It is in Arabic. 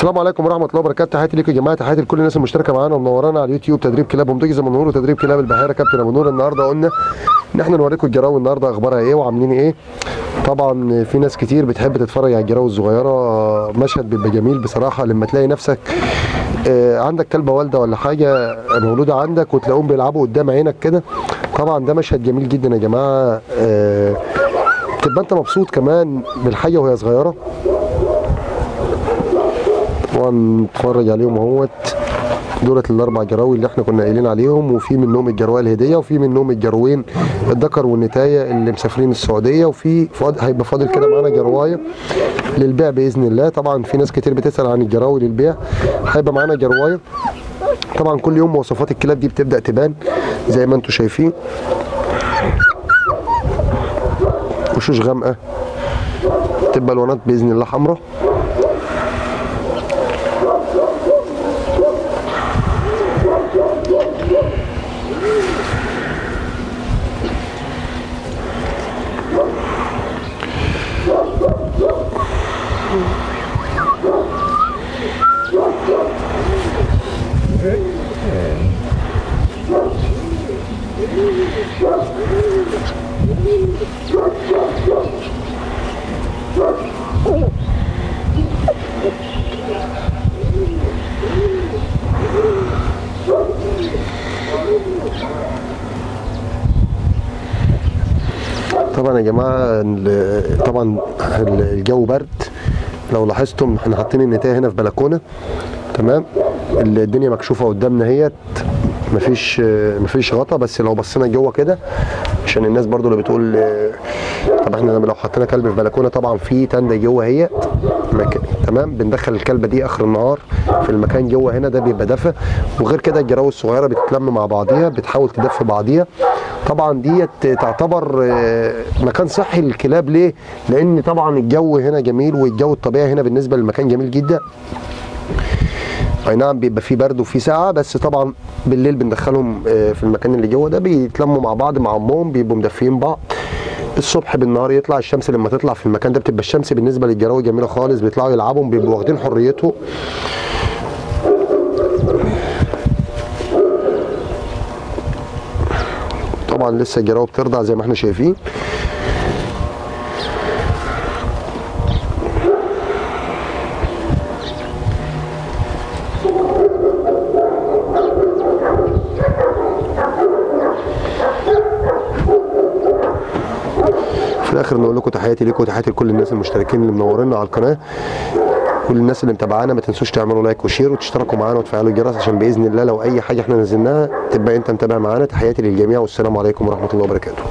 السلام عليكم ورحمه الله وبركاته. تحياتي ليكم يا جماعه، تحياتي لكل الناس المشتركه معانا ومنورانا على اليوتيوب. تدريب كلاب منتجز ابو نور وتدريب كلاب البحيره كابتن ابو نور. النهارده قلنا ان احنا نوريكم الجراوي النهارده اخبارها ايه وعاملين ايه. طبعا في ناس كتير بتحب تتفرج على الجراوي الصغيره، مشهد بيبقى جميل بصراحه لما تلاقي نفسك عندك كلبه والده ولا حاجه مولوده عندك وتلاقيهم بيلعبوا قدام عينك كده. طبعا ده مشهد جميل جدا يا جماعه، تبقى انت مبسوط كمان بالحاجه وهي صغيره. طبعا نتفرج عليهم اهوت، دولت الاربع جراوي اللي احنا كنا قايلين عليهم، وفي منهم الجرويه الهديه وفي منهم الجروين الذكر والنتايه اللي مسافرين السعوديه، وفي هيبقى فاضل كده معانا جروايه للبيع باذن الله. طبعا في ناس كتير بتسال عن الجراوي للبيع، هيبقى معانا جروايه. طبعا كل يوم مواصفات الكلاب دي بتبدا تبان زي ما انتم شايفين، وشوش غامقه، تبقى الوانات باذن الله حمراء. طبعا يا جماعه طبعا الجو برد، لو لاحظتم احنا حاطين النتايه هنا في بلكونه، تمام. الدنيا مكشوفه قدامنا اهيت، مفيش غطا، بس لو بصينا جوه كده عشان الناس برضو اللي بتقول طب احنا لو حطينا كلب في بلكونه، طبعا في تندة جوه اهيت، تمام. بندخل الكلبه دي اخر النهار في المكان جوه هنا، ده بيبقى دفى. وغير كده الجراوي الصغيره بتتلم مع بعضيها، بتحاول تدفي بعضيها. طبعا ديت تعتبر مكان صحي للكلاب. ليه؟ لان طبعا الجو هنا جميل، والجو الطبيعي هنا بالنسبه للمكان جميل جدا. اي نعم بيبقى فيه برد وفيه ساعه، بس طبعا بالليل بندخلهم في المكان اللي جوه ده، بيتلموا مع بعض مع امهم، بيبقوا مدفيين بعض. الصبح بالنهار يطلع الشمس، لما تطلع في المكان ده بتبقى الشمس بالنسبه للجراوي جميله خالص، بيطلعوا يلعبوا، بيبقوا واخدين حريتهم. طبعا لسه الجراوي بترضع زي ما احنا شايفين. في الاخر نقول لكم تحياتي ليكم وتحياتي لكل الناس المشتركين اللي منورينا على القناه. كل الناس اللي متابعانا ما تنسوش تعملوا لايك وشير وتشتركوا معانا وتفعلوا الجرس، عشان باذن الله لو اي حاجه احنا نزلناها تبقى انت متابع معانا. تحياتي للجميع والسلام عليكم ورحمه الله وبركاته.